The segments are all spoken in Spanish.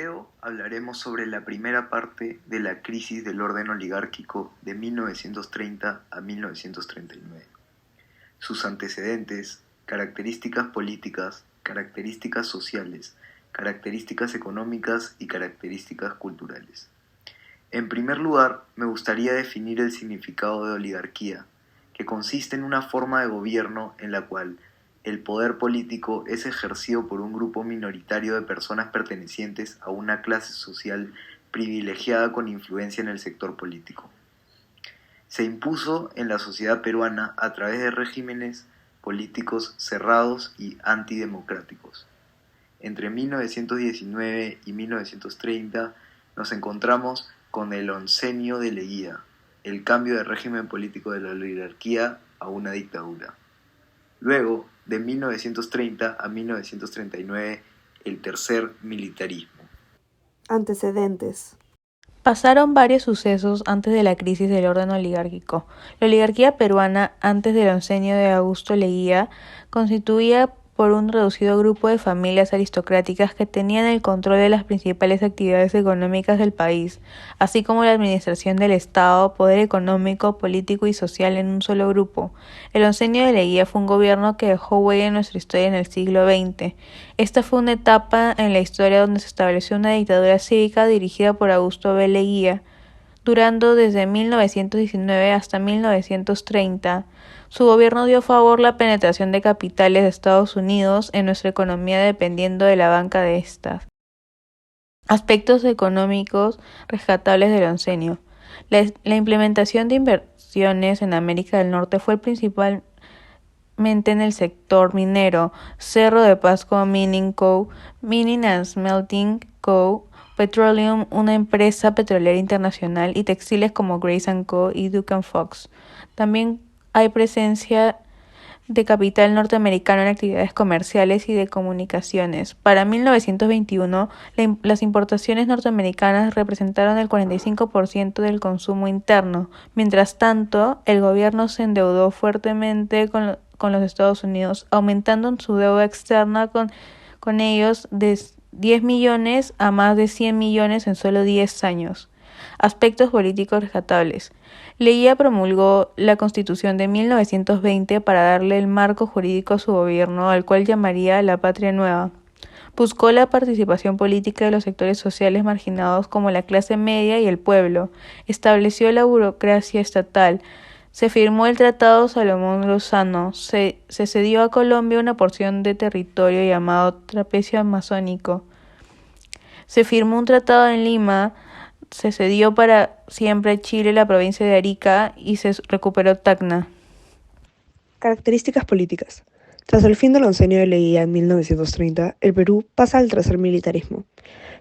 video hablaremos sobre la primera parte de la crisis del orden oligárquico de 1930 a 1939, sus antecedentes, características políticas, características sociales, características económicas y características culturales. En primer lugar, me gustaría definir el significado de oligarquía, que consiste en una forma de gobierno en la cual el poder político es ejercido por un grupo minoritario de personas pertenecientes a una clase social privilegiada con influencia en el sector político. Se impuso en la sociedad peruana a través de regímenes políticos cerrados y antidemocráticos. Entre 1919 y 1930 nos encontramos con el oncenio de Leguía, el cambio de régimen político de la oligarquía a una dictadura. Luego, de 1930 a 1939, el tercer militarismo. Antecedentes. Pasaron varios sucesos antes de la crisis del orden oligárquico. La oligarquía peruana, antes del oncenio de Augusto Leguía, constituía por un reducido grupo de familias aristocráticas que tenían el control de las principales actividades económicas del país, así como la administración del Estado, poder económico, político y social en un solo grupo. El oncenio de Leguía fue un gobierno que dejó huella en nuestra historia en el siglo XX. Esta fue una etapa en la historia donde se estableció una dictadura cívica dirigida por Augusto B. Leguía, durando desde 1919 hasta 1930. Su gobierno dio favor la penetración de capitales de Estados Unidos en nuestra economía dependiendo de la banca de estas. Aspectos económicos rescatables del oncenio. La implementación de inversiones en América del Norte fue principalmente en el sector minero. Cerro de Pasco Mining Co., Mining and Smelting Co., Petroleum, una empresa petrolera internacional, y textiles como Grace & Co. y Duke & Fox. También hay presencia de capital norteamericano en actividades comerciales y de comunicaciones. Para 1921, las importaciones norteamericanas representaron el 45% del consumo interno. Mientras tanto, el gobierno se endeudó fuertemente con los Estados Unidos, aumentando su deuda externa con ellos de 10 millones a más de 100 millones en solo 10 años. Aspectos políticos rescatables. Leguía promulgó la Constitución de 1920 para darle el marco jurídico a su gobierno, al cual llamaría la Patria Nueva. Buscó la participación política de los sectores sociales marginados como la clase media y el pueblo. Estableció la burocracia estatal. Se firmó el Tratado Salomón-Lozano. Se cedió a Colombia una porción de territorio llamado Trapecio Amazónico. Se firmó un tratado en Lima. Se cedió para siempre a Chile la provincia de Arica y se recuperó Tacna. Características políticas. Tras el fin del oncenio de Leguía en 1930, el Perú pasa al tercer militarismo.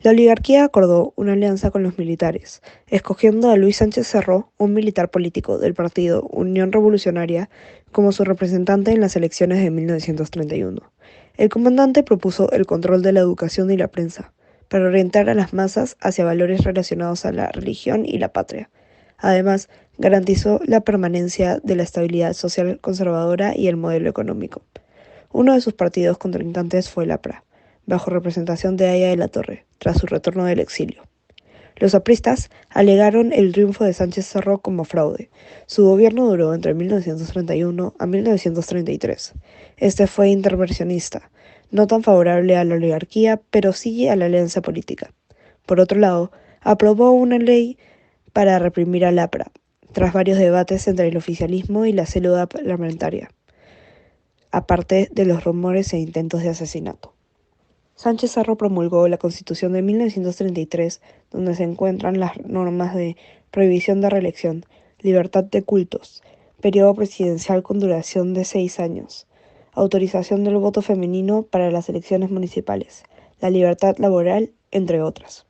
La oligarquía acordó una alianza con los militares, escogiendo a Luis Sánchez Cerro, un militar político del partido Unión Revolucionaria, como su representante en las elecciones de 1931. El comandante propuso el control de la educación y la prensa, para orientar a las masas hacia valores relacionados a la religión y la patria. Además, garantizó la permanencia de la estabilidad social conservadora y el modelo económico. Uno de sus partidos contrincantes fue el APRA, bajo representación de Aya de la Torre, tras su retorno del exilio. Los apristas alegaron el triunfo de Sánchez Cerro como fraude. Su gobierno duró entre 1931 a 1933. Este fue intervencionista, no tan favorable a la oligarquía, pero sí a la alianza política. Por otro lado, aprobó una ley para reprimir al APRA, tras varios debates entre el oficialismo y la célula parlamentaria, aparte de los rumores e intentos de asesinato. Sánchez Cerro promulgó la Constitución de 1933, donde se encuentran las normas de prohibición de reelección, libertad de cultos, periodo presidencial con duración de 6 años, autorización del voto femenino para las elecciones municipales, la libertad laboral, entre otras.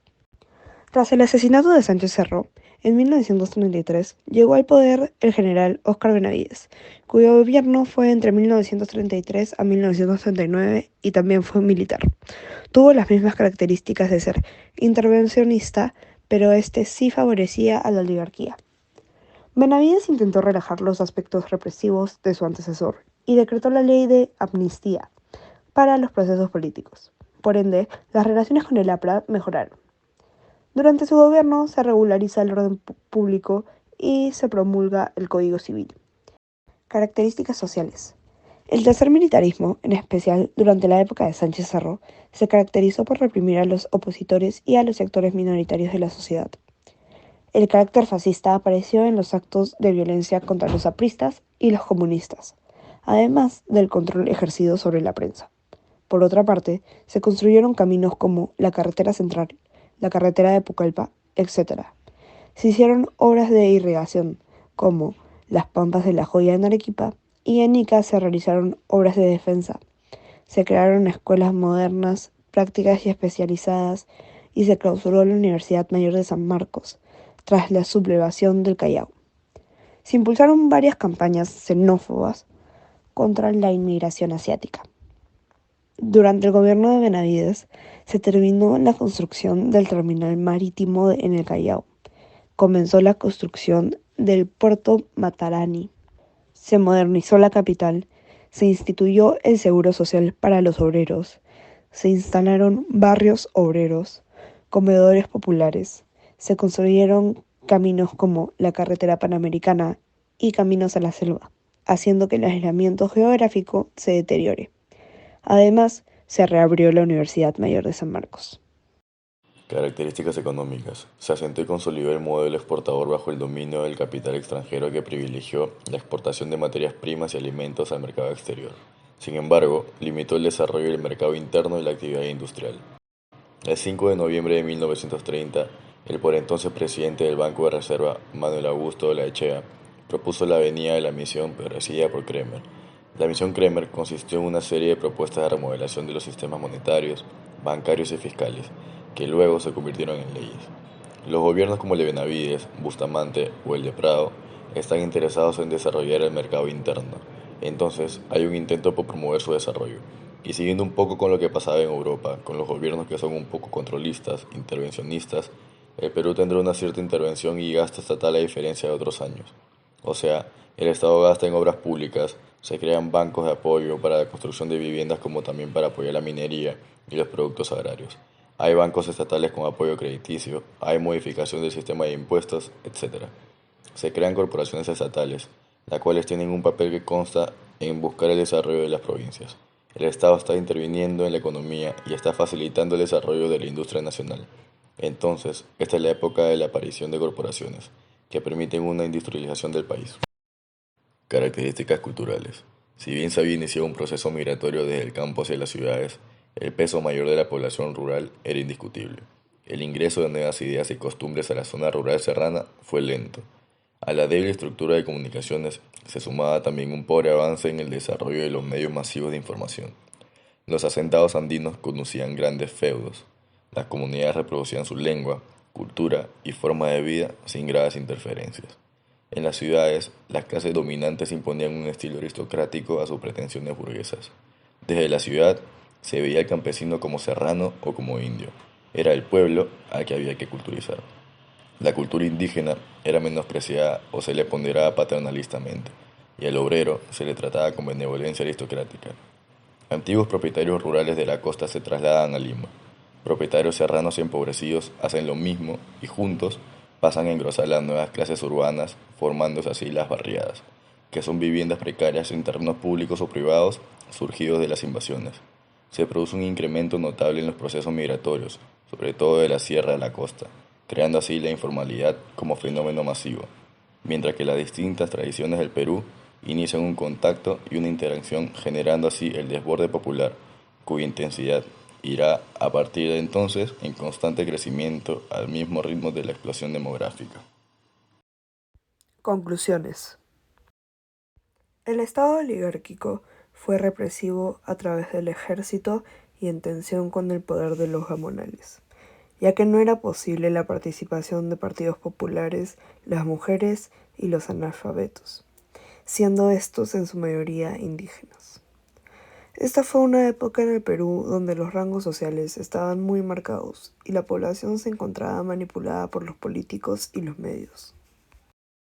Tras el asesinato de Sánchez Cerro, en 1933 llegó al poder el general Óscar Benavides, cuyo gobierno fue entre 1933 a 1939 y también fue militar. Tuvo las mismas características de ser intervencionista, pero este sí favorecía a la oligarquía. Benavides intentó relajar los aspectos represivos de su antecesor y decretó la ley de amnistía para los procesos políticos. Por ende, las relaciones con el APRA mejoraron. Durante su gobierno se regulariza el orden público y se promulga el Código Civil. Características sociales. El tercer militarismo, en especial durante la época de Sánchez Cerro, se caracterizó por reprimir a los opositores y a los sectores minoritarios de la sociedad. El carácter fascista apareció en los actos de violencia contra los apristas y los comunistas, además del control ejercido sobre la prensa. Por otra parte, se construyeron caminos como la carretera central, la carretera de Pucallpa, etc. Se hicieron obras de irrigación, como las pampas de La Joya en Arequipa, y en Ica se realizaron obras de defensa. Se crearon escuelas modernas, prácticas y especializadas, y se clausuró la Universidad Mayor de San Marcos, tras la sublevación del Callao. Se impulsaron varias campañas xenófobas contra la inmigración asiática. Durante el gobierno de Benavides, se terminó la construcción del terminal marítimo en el Callao. Comenzó la construcción del puerto Matarani. Se modernizó la capital. Se instituyó el seguro social para los obreros. Se instalaron barrios obreros, comedores populares. Se construyeron caminos como la carretera panamericana y caminos a la selva, haciendo que el aislamiento geográfico se deteriore. Además, se reabrió la Universidad Mayor de San Marcos. Características económicas. Se asentó y consolidó el modelo exportador bajo el dominio del capital extranjero que privilegió la exportación de materias primas y alimentos al mercado exterior. Sin embargo, limitó el desarrollo del mercado interno y la actividad industrial. El 5 de noviembre de 1930, el por entonces presidente del Banco de Reserva, Manuel Augusto Olaechea, propuso la Avenida de la Misión, presidida por Kremer. La Misión Kremer consistió en una serie de propuestas de remodelación de los sistemas monetarios, bancarios y fiscales, que luego se convirtieron en leyes. Los gobiernos como el de Benavides, Bustamante o el de Prado están interesados en desarrollar el mercado interno. Entonces, hay un intento por promover su desarrollo. Y siguiendo un poco con lo que pasaba en Europa, con los gobiernos que son un poco controlistas, intervencionistas, el Perú tendrá una cierta intervención y gasto estatal a diferencia de otros años. O sea, el Estado gasta en obras públicas, se crean bancos de apoyo para la construcción de viviendas como también para apoyar la minería y los productos agrarios. Hay bancos estatales con apoyo crediticio, hay modificación del sistema de impuestos, etc. Se crean corporaciones estatales, las cuales tienen un papel que consta en buscar el desarrollo de las provincias. El Estado está interviniendo en la economía y está facilitando el desarrollo de la industria nacional. Entonces, esta es la época de la aparición de corporaciones, que permiten una industrialización del país. Características culturales. Si bien se había iniciado un proceso migratorio desde el campo hacia las ciudades, el peso mayor de la población rural era indiscutible. El ingreso de nuevas ideas y costumbres a la zona rural serrana fue lento. A la débil estructura de comunicaciones se sumaba también un pobre avance en el desarrollo de los medios masivos de información. Los asentados andinos conocían grandes feudos. Las comunidades reproducían su lengua, cultura y forma de vida sin graves interferencias. En las ciudades, las clases dominantes imponían un estilo aristocrático a sus pretensiones burguesas. Desde la ciudad se veía al campesino como serrano o como indio. Era el pueblo al que había que culturizar. La cultura indígena era menospreciada o se le ponderaba paternalistamente, y al obrero se le trataba con benevolencia aristocrática. Antiguos propietarios rurales de la costa se trasladan a Lima. Propietarios serranos y empobrecidos hacen lo mismo y juntos pasan a engrosar las nuevas clases urbanas, formándose así las barriadas, que son viviendas precarias en terrenos públicos o privados surgidos de las invasiones. Se produce un incremento notable en los procesos migratorios, sobre todo de la sierra a la costa, creando así la informalidad como fenómeno masivo, mientras que las distintas tradiciones del Perú inician un contacto y una interacción generando así el desborde popular, cuya intensidad irá a partir de entonces en constante crecimiento al mismo ritmo de la explosión demográfica. Conclusiones. El Estado oligárquico fue represivo a través del ejército y en tensión con el poder de los gamonales, ya que no era posible la participación de partidos populares, las mujeres y los analfabetos, siendo estos en su mayoría indígenas. Esta fue una época en el Perú donde los rangos sociales estaban muy marcados y la población se encontraba manipulada por los políticos y los medios.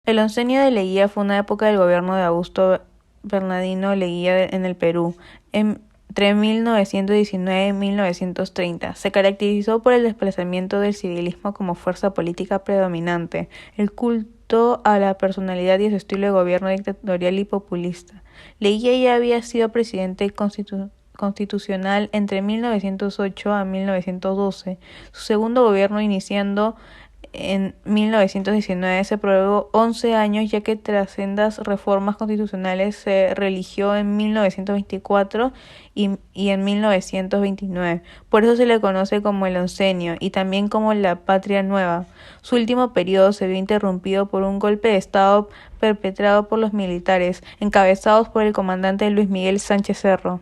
El oncenio de Leguía fue una época del gobierno de Augusto Bernardino Leguía en el Perú. En entre 1919 y 1930. Se caracterizó por el desplazamiento del civilismo como fuerza política predominante, el culto a la personalidad y su estilo de gobierno dictatorial y populista. Leguía ya había sido presidente constitucional entre 1908 a 1912. Su segundo gobierno, iniciando en 1919, se prorrogó 11 años, ya que tras sendas reformas constitucionales se reeligió en 1924 y en 1929. Por eso se le conoce como el oncenio y también como la Patria Nueva. Su último periodo se vio interrumpido por un golpe de Estado perpetrado por los militares, encabezados por el comandante Luis Miguel Sánchez Cerro.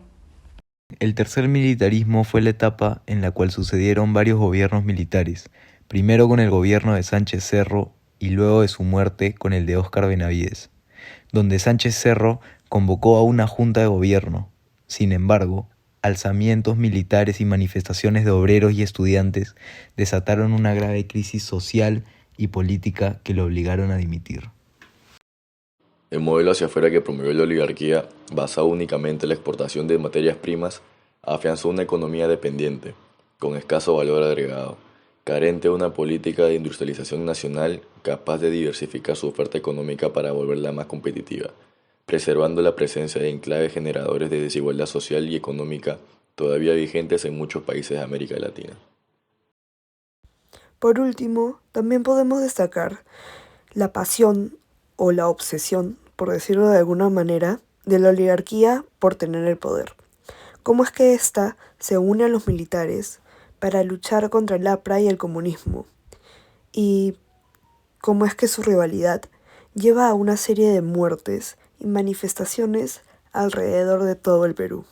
El tercer militarismo fue la etapa en la cual sucedieron varios gobiernos militares, primero con el gobierno de Sánchez Cerro y luego de su muerte con el de Óscar Benavides, donde Sánchez Cerro convocó a una junta de gobierno. Sin embargo, alzamientos militares y manifestaciones de obreros y estudiantes desataron una grave crisis social y política que lo obligaron a dimitir. El modelo hacia afuera que promovió la oligarquía, basado únicamente en la exportación de materias primas, afianzó una economía dependiente, con escaso valor agregado, carente de una política de industrialización nacional capaz de diversificar su oferta económica para volverla más competitiva, preservando la presencia de enclaves generadores de desigualdad social y económica todavía vigentes en muchos países de América Latina. Por último, también podemos destacar la pasión o la obsesión, por decirlo de alguna manera, de la oligarquía por tener el poder. ¿Cómo es que ésta se une a los militares para luchar contra el APRA y el comunismo? Y cómo es que su rivalidad lleva a una serie de muertes y manifestaciones alrededor de todo el Perú.